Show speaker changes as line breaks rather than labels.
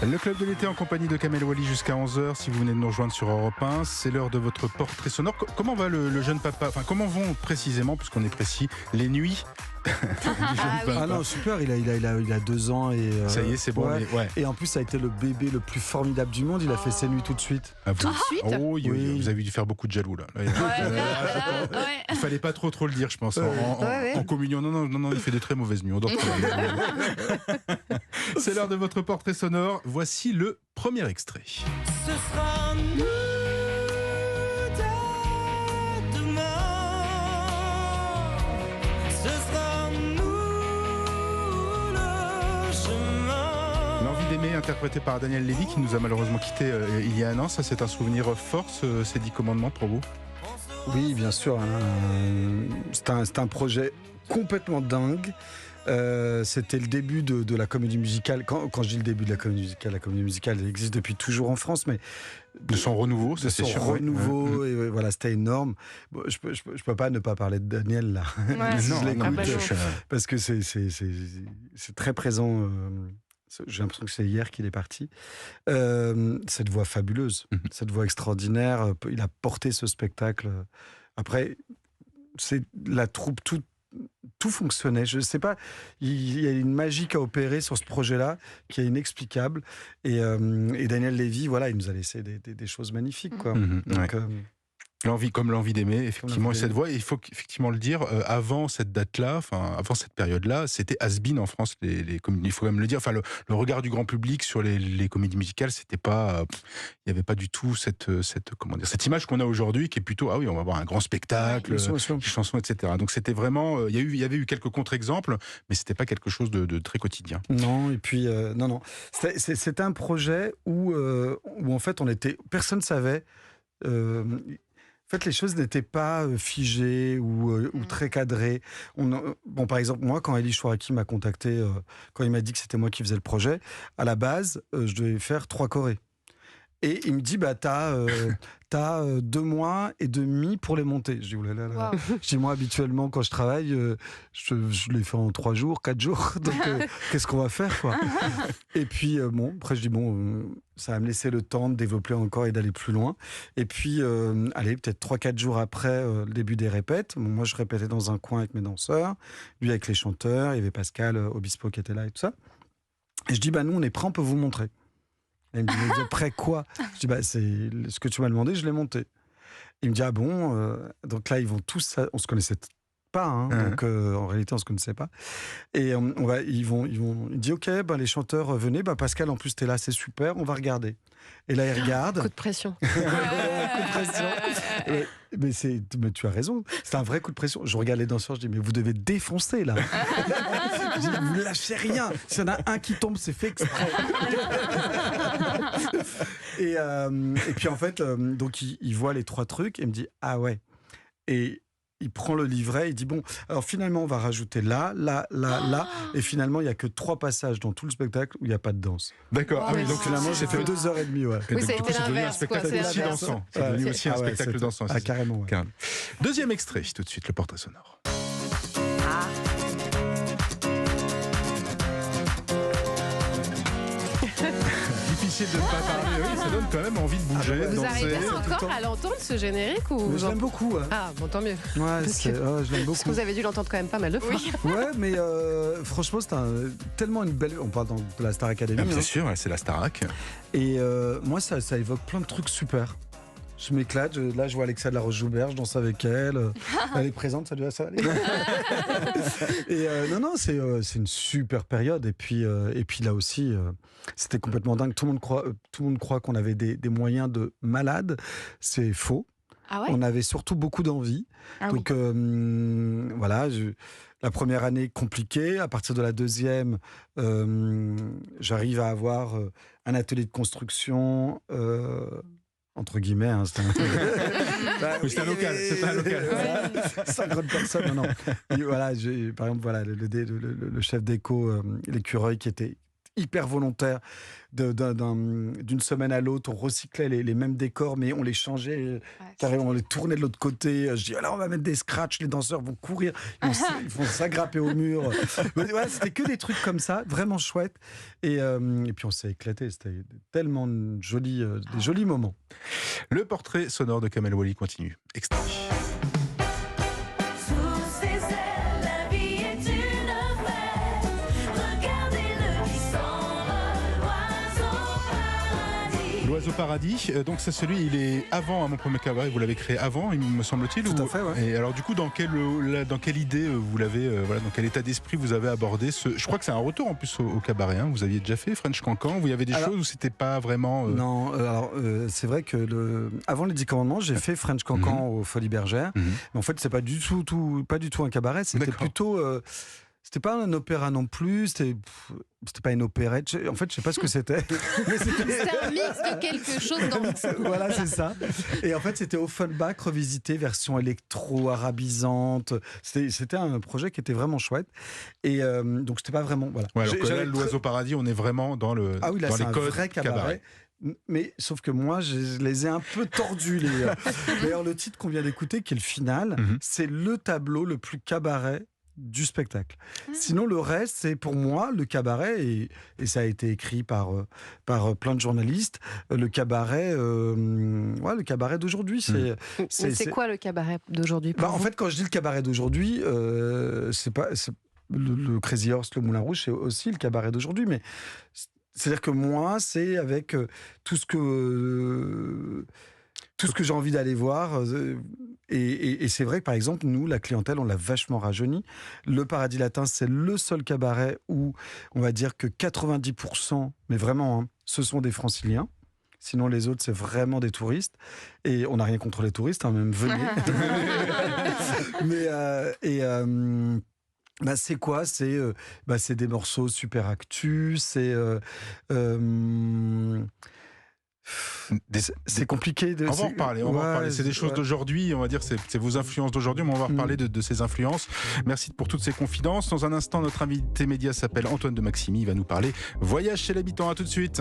Le club de l'été en compagnie de Kamel Wally jusqu'à 11h. Si vous venez de nous rejoindre sur Europe 1, c'est l'heure de votre portrait sonore. Comment va le jeune papa? Enfin, comment vont précisément, puisqu'on est précis, les nuits du jeune papa?
Ah non, super, il a 2 ans et...
Ça y est, c'est bon.
Ouais.
Ouais.
Et en plus, ça a été le bébé le plus formidable du monde. Il a fait ses nuits tout de suite.
Ah, vous...
Tout de suite
Oh,
Oui.
vous avez dû faire beaucoup de jaloux là.
Ouais.
Il fallait pas trop le dire, je pense. En communion, non, il fait de très mauvaises nuits. On dort pas. C'est l'heure de votre portrait sonore. Voici le premier extrait.
Ce sera nous dès demain. Ce sera nous le chemin.
L'envie d'aimer, interprété par Daniel Lévy, qui nous a malheureusement quittés il y a un an. Ça, c'est un souvenir fort, ces 10 commandements pour vous?
Oui, bien sûr. C'est un projet complètement dingue. C'était le début de la comédie musicale. Quand je dis le début de la comédie musicale, elle existe depuis toujours en France, mais
De son renouveau, ça c'est sûr.
renouveau, et voilà, c'était énorme. Bon, je peux pas ne pas parler de Daniel là,
Ouais.
si je l'écoute,
complètement.
parce que c'est très présent. J'ai l'impression que c'est hier qu'il est parti. Cette voix fabuleuse, cette voix extraordinaire. Il a porté ce spectacle. Après, c'est la troupe, tout fonctionnait. Je sais pas, il y a une magie qui a opéré sur ce projet-là, qui est inexplicable. Et Daniel Lévy, voilà, il nous a laissé des choses magnifiques, quoi. Donc,
L'envie d'aimer, effectivement, et
L'envie
cette voix. Et il faut effectivement le dire, avant cette date-là, enfin avant cette période-là, c'était has-been en France. Les comédies, il faut même le dire. Enfin, le regard du grand public sur les comédies musicales, c'était pas, il y avait pas du tout cette image qu'on a aujourd'hui, qui est plutôt on va avoir un grand spectacle,
bien sûr.
des chansons, etc. Donc c'était vraiment, il y avait eu quelques contre-exemples, mais c'était pas quelque chose de très quotidien.
Non, et puis non. C'était un projet où en fait personne savait. En fait, les choses n'étaient pas figées ou très cadrées. Par exemple, moi, quand Elie Chouaraki m'a contacté, quand il m'a dit que c'était moi qui faisais le projet, à la base, je devais faire 3 chorés. Et il me dit, t'as 2 mois et demi pour les monter. Je dis, oulala.
Wow.
Je dis, moi, habituellement, quand je travaille, je les fais en 3 jours, 4 jours. Donc, qu'est-ce qu'on va faire, quoi? Et puis, après, je dis, ça va me laisser le temps de développer encore et d'aller plus loin. Et puis, peut-être 3-4 jours après le début des répètes, moi, je répétais dans un coin avec mes danseurs, lui avec les chanteurs, il y avait Pascal Obispo qui était là et tout ça. Et je dis, nous, on est prêts, on peut vous montrer. Et il me dit, mais après quoi? Je dis, c'est ce que tu m'as demandé, je l'ai monté. Il me dit, ah bon, donc là, ils vont tous, on se connaissait pas, hein, donc en réalité, on se connaissait pas. Et il dit, ok, les chanteurs, venez, Pascal, en plus, t'es là, c'est super, on va regarder. Et là, il regarde.
Coup de pression.
Coup de pression. Mais tu as raison, c'est un vrai coup de pression. Je regarde les danseurs, je dis, mais vous devez défoncer là. Je dis, vous lâchez rien. S'il y en a un qui tombe, c'est fait exprès. Et puis en fait, donc il voit les 3 trucs et me dit, ah ouais. Et il prend le livret, il dit, alors finalement, on va rajouter là. Et finalement, il n'y a que 3 passages dans tout le spectacle où il n'y a pas de danse.
D'accord.
Wow.
Donc
Finalement, j'ai fait 2h30, ouais.
Et
Oui,
donc,
ça a
du
été
coup, c'est devenu un
l'inverse,
spectacle
quoi, c'est
aussi
l'inverse.
dansant. C'est devenu aussi un spectacle dansant.
Ah, carrément, ouais.
Carrément. Deuxième extrait, tout de suite, le portrait sonore. Difficile de ne pas parler, oui, ça donne quand même envie de bouger, de
Vous
danser.
arrivez
tout le
encore
temps.
à l'entendre, ce générique, ou
Mais je l'aime beaucoup. Ouais.
Ah, bon, tant mieux.
Ouais, je l'aime
Parce
beaucoup.
que vous avez dû l'entendre quand même pas mal de fois.
Ouais, mais franchement, c'est tellement une belle. On parle de la Star Academy.
Bien
hein.
sûr, ouais, c'est la Starac.
Et moi, ça évoque plein de trucs super. Je m'éclate. Là, je vois Alexa de la Roche-Joubert, je danse avec elle. Elle est présente, ça doit aller. Et non, c'est une super période. Et puis là aussi, c'était complètement dingue. Tout le monde croit qu'on avait des moyens de malade. C'est faux.
Ah ouais?
On avait surtout beaucoup d'envie.
Ah oui.
Donc voilà, la première année compliquée. À partir de la deuxième, j'arrive à avoir un atelier de construction. Entre guillemets, hein, c'était
Oui, c'est un local, c'est pas un local.
50 personnes, non. Et voilà, par exemple, le chef d'éco, l'écureuil qui était hyper volontaire. D'une semaine à l'autre, on recyclait les mêmes décors, mais on les changeait carrément, on les tournait de l'autre côté. Je dis, alors on va mettre des scratchs, les danseurs vont courir, ils vont s'agrapper au mur. Ouais, c'était que des trucs comme ça, vraiment chouettes. Et puis on s'est éclaté, c'était tellement des jolis moments.
Le portrait sonore de Kamel Wally continue. Extrait.
Sous ses ailes, la vie est une fête. Regardez-le qui s'envole, l'oiseau paradis.
L'oiseau paradis, donc c'est celui, il est avant Mon premier cabaret, vous l'avez créé avant, il me semble-t-il.
Tout à fait, ouais.
Et alors du coup, dans quelle idée vous l'avez, dans quel état d'esprit vous avez abordé ce... Je crois que c'est un retour en plus au cabaret, hein. Vous aviez déjà fait French Cancan, vous y avait des choses où c'était pas vraiment...
Non, c'est vrai que avant les 10 commandements, j'ai fait French Cancan aux Folies Bergères. Mais en fait, c'est pas du tout un cabaret, c'était
D'accord.
plutôt... c'était pas un opéra non plus, c'était pas une opérette. En fait, je sais pas ce que c'était. Mais
C'était un mix de quelque chose dans
voilà, c'est ça. Et en fait, c'était Offenbach revisité, version électro-arabisante. C'était un projet qui était vraiment chouette. Et donc, c'était pas vraiment... Voilà.
Ouais, alors que là, l'oiseau paradis, on est vraiment dans le
Ah oui, là,
dans
c'est
les
un
codes
vrai cabaret. Mais sauf que moi, je les ai un peu tordus. D'ailleurs, le titre qu'on vient d'écouter, qui est le final, c'est le tableau le plus cabaret du spectacle. Sinon, le reste, c'est pour moi le cabaret, et ça a été écrit par plein de journalistes, le cabaret d'aujourd'hui.
C'est quoi le cabaret d'aujourd'hui pour
En
vous
fait, quand je dis le cabaret d'aujourd'hui, c'est le Crazy Horse, le Moulin Rouge, c'est aussi le cabaret d'aujourd'hui, mais c'est-à-dire que moi, c'est avec tout ce que j'ai envie d'aller voir. Et c'est vrai que, par exemple, nous, la clientèle, on l'a vachement rajeuni. Le Paradis Latin, c'est le seul cabaret où on va dire que 90%, mais vraiment, hein, ce sont des franciliens. Sinon, les autres, c'est vraiment des touristes. Et on n'a rien contre les touristes, hein, même venez. C'est quoi ? C'est des morceaux super actus, c'est compliqué de...
On va en reparler, on va en reparler. C'est des choses d'aujourd'hui, on va dire, c'est vos influences d'aujourd'hui, mais on va reparler de ces influences. Merci pour toutes ces confidences. Dans un instant, notre invité média s'appelle Antoine de Maximi, il va nous parler voyage chez l'habitant. À tout de suite.